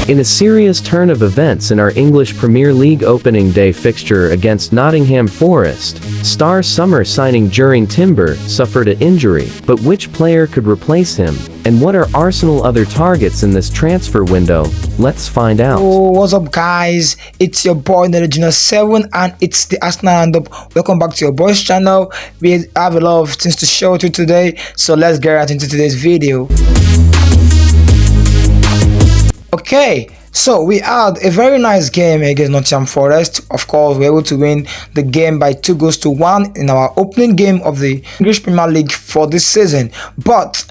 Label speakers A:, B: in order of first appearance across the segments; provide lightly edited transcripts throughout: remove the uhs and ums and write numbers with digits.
A: In a serious turn of events in our English Premier League opening day fixture against Nottingham Forest, star summer signing Jurrien suffered an injury, but which player could replace him? And what are Arsenal other targets in this transfer window? Let's find out.
B: Oh, what's up guys? It's your boy Nuno 7 and it's the Arsenal Roundup. Welcome back to your boy's channel. We have a lot of things to show to today, so let's get right into today's video. Okay, so we had a very nice game against Nottingham Forest. Of course, we were able to win the game by 2-1 in our opening game of the English Premier League for this season. But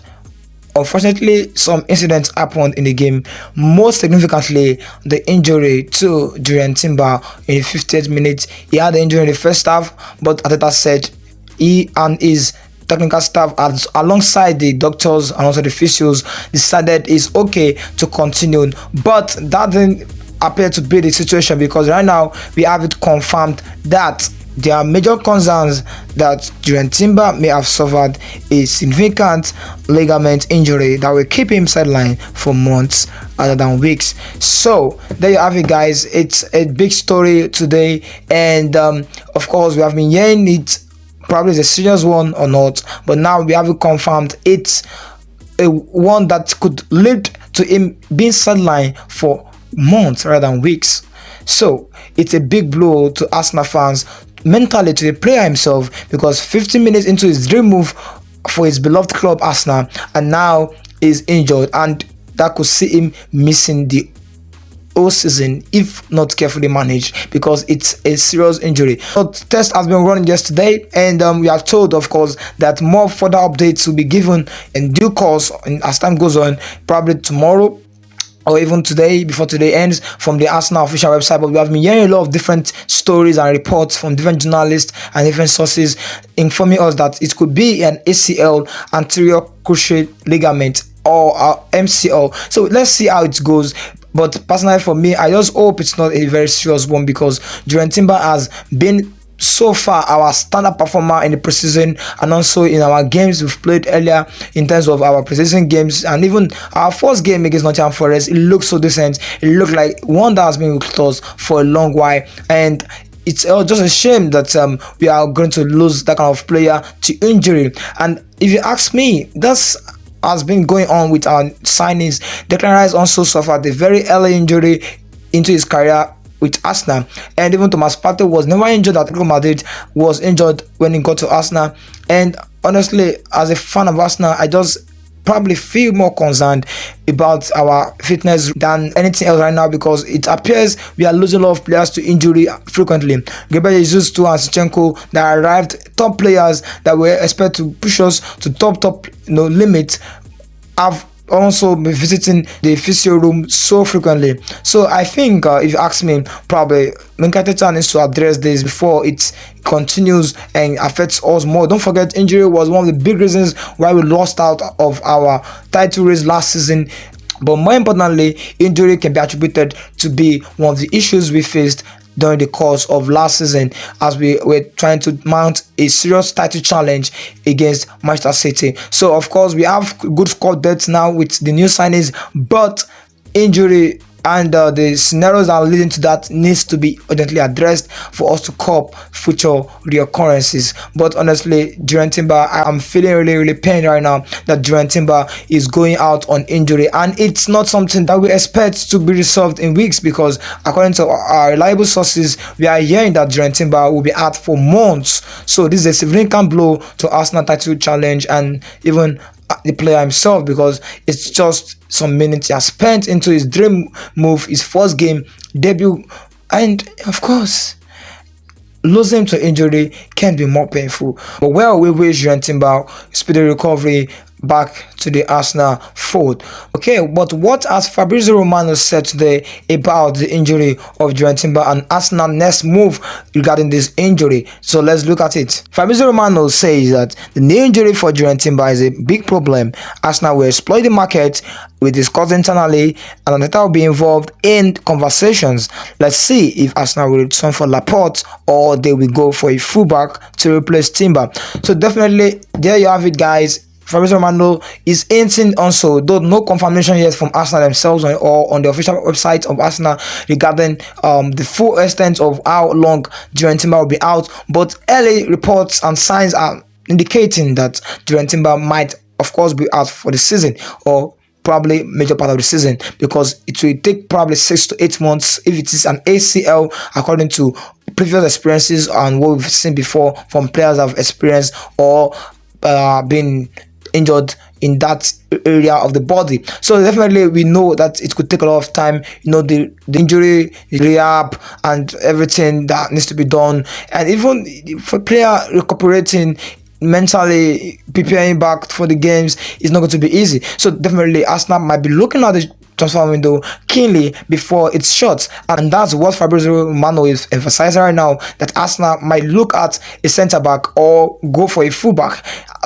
B: unfortunately, some incidents happened in the game. Most significantly, the injury to Jurrien in the 50th minute. He had the injury in the first half, but Arteta said he and his technical staff, alongside the doctors and also the physios, decided it's okay to continue. But that didn't appear to be the situation, because right now we have it confirmed that there are major concerns that Jurrien may have suffered a significant ligament injury that will keep him sidelined for months rather than weeks. So there you have it guys. It's a big story today, and of course we have been hearing it, probably it's a serious one or not, but now we have it confirmed it's a one that could lead to him being sidelined for months rather than weeks. So it's a big blow to Arsenal fans, mentally to the player himself, because 15 minutes into his dream move for his beloved club Arsenal, and now he's injured, and that could see him missing the whole season if not carefully managed, because it's a serious injury. So test has been running yesterday, and we are told, of course, that more further updates will be given in due course as time goes on, probably tomorrow or even today, before today ends, from the Arsenal official website. But we have been hearing a lot of different stories and reports from different journalists and different sources informing us that it could be an ACL, anterior cruciate ligament, or MCL. So let's see how it goes. But personally for me, I just hope it's not a very serious one, because Jurrien has been so far our standard performer in the preseason, and also in our games we've played earlier in terms of our preseason games, and even our first game against Nottingham Forest. It looked so decent. It looked like one that has been with us for a long while, and it's just a shame that we are going to lose that kind of player to injury. And if you ask me, that's has been going on with our signings. Declan Rice also suffered a very early injury into his career with Arsenal, and even Thomas Partey was never injured at Real Madrid, was injured when he got to Arsenal. And honestly, as a fan of Arsenal, I just probably feel more concerned about our fitness than anything else right now, because it appears we are losing a lot of players to injury frequently. Gabriel Jesus and Zinchenko that arrived, top players that were expected to push us to top limits, have also been visiting the physio room so frequently. So I think if you ask me, probably Arteta needs to address this before it continues and affects us more. Don't forget, injury was one of the big reasons why we lost out of our title race last season. But more importantly, injury can be attributed to be one of the issues we faced during the course of last season, as we were trying to mount a serious title challenge against Manchester City. So of course we have good squad depth now with the new signings, but injury and the scenarios that are leading to that needs to be urgently addressed for us to cope future reoccurrences. But honestly, Jurrien I'm feeling really pained right now that Jurrien is going out on injury, and it's not something that we expect to be resolved in weeks, because according to our reliable sources, we are hearing that Jurrien will be out for months. So this is a significant blow to Arsenal title challenge, and even the player himself, because it's just some minutes he has spent into his dream move, his first game debut, and of course losing to injury can be more painful. But well, we wish Jurrien speedy recovery back to the Arsenal fold. Okay, but what has Fabrizio Romano said today about the injury of Jurrien and Arsenal next move regarding this injury? So let's look at it. Fabrizio Romano says that the knee injury for Jurrien is a big problem. Arsenal will exploit the market. We discuss internally, and Arteta will be involved in conversations. Let's see if Arsenal will return for Laporte, or they will go for a fullback to replace Timber. So definitely there you have it guys. Fabrizio Romano is hinting also, though no confirmation yet from Arsenal themselves or on the official website of Arsenal regarding the full extent of how long Jurrien Timber will be out, but early reports and signs are indicating that Jurrien Timber might of course be out for the season, or probably major part of the season, because it will take probably 6 to 8 months if it is an ACL, according to previous experiences and what we've seen before from players that have experienced or been injured in that area of the body. So definitely we know that it could take a lot of time, the injury rehab and everything that needs to be done, and even for player recuperating mentally, preparing back for the games is not going to be easy. So definitely Arsenal might be looking at the transfer window keenly before it's shut, and that's what Fabrizio Romano is emphasizing right now, that Arsenal might look at a centre back or go for a fullback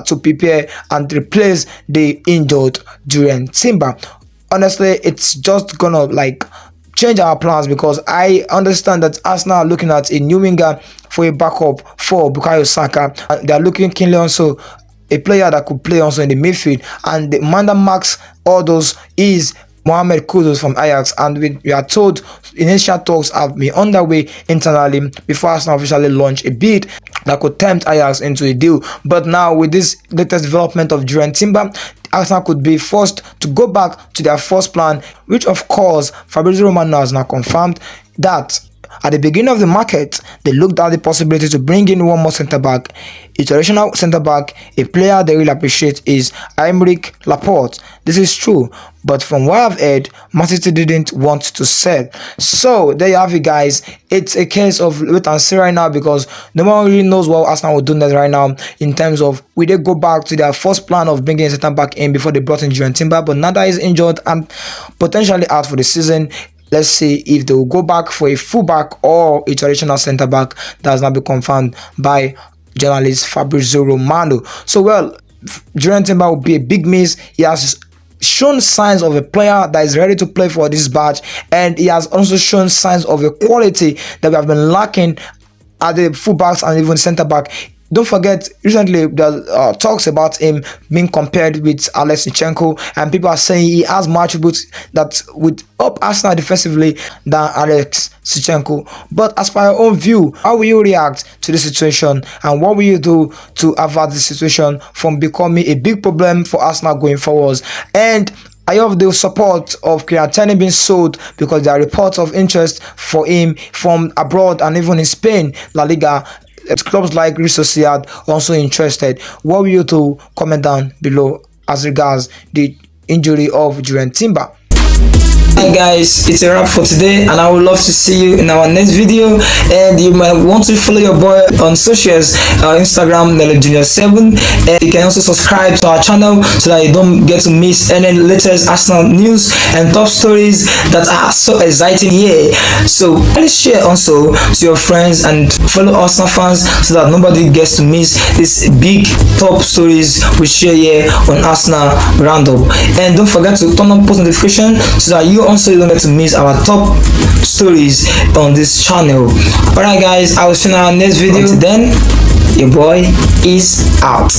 B: to prepare and replace the injured Jurrien Timber. Honestly, it's just gonna change our plans, because I understand that Arsenal are looking at a new winger for a backup for Bukayo Saka, and they are looking keenly also a player that could play also in the midfield, and the man that marks all those is Kudus from Ajax, and we are told initial talks have been underway internally before Arsenal officially launch a bid that could tempt Ajax into a deal. But now with this latest development of Jurrien Timber, Arsenal could be forced to go back to their first plan, which of course Fabrizio Romano has now confirmed that at the beginning of the market, they looked at the possibility to bring in one more centre-back, a traditional centre-back. A player they really appreciate is Aymeric Laporte. This is true, but from what I've heard, Man City didn't want to sell. So there you have it, guys. It's a case of wait and see right now, because no one really knows what Arsenal will do next right now, in terms of will they go back to their first plan of bringing a centre-back in before they brought in Jurrien Timber, but now that he's injured and potentially out for the season. Let's see if they will go back for a fullback or a traditional centre back. That has not been confirmed by journalist Fabrizio Romano. So, well, Jurrien Timber will be a big miss. He has shown signs of a player that is ready to play for this batch, and he has also shown signs of a quality that we have been lacking at the fullbacks and even centre back. Don't forget, recently there are talks about him being compared with Alex Zinchenko, and people are saying he has more attributes that would up Arsenal defensively than Alex Zinchenko. But as per your own view, how will you react to the situation, and what will you do to avert the situation from becoming a big problem for Arsenal going forwards? And I have the support of Tchouameni being sold, because there are reports of interest for him from abroad and even in Spain, La Liga. Clubs like Real Sociedad also interested. What will you do? Comment down below as regards the injury of Jurrien Timber. Hi guys, it's a wrap for today, and I would love to see you in our next video. And you might want to follow your boy on socials, Instagram Junior7, and you can also subscribe to our channel so that you don't get to miss any latest Arsenal news and top stories that are so exciting here. So please share also to your friends and fellow Arsenal fans, so that nobody gets to miss these big top stories we share here on Arsenal Roundup. And don't forget to turn on post notification so that you also don't get to miss our top stories on this channel. Alright guys, I will see you in our next video. Until then, your boy is out.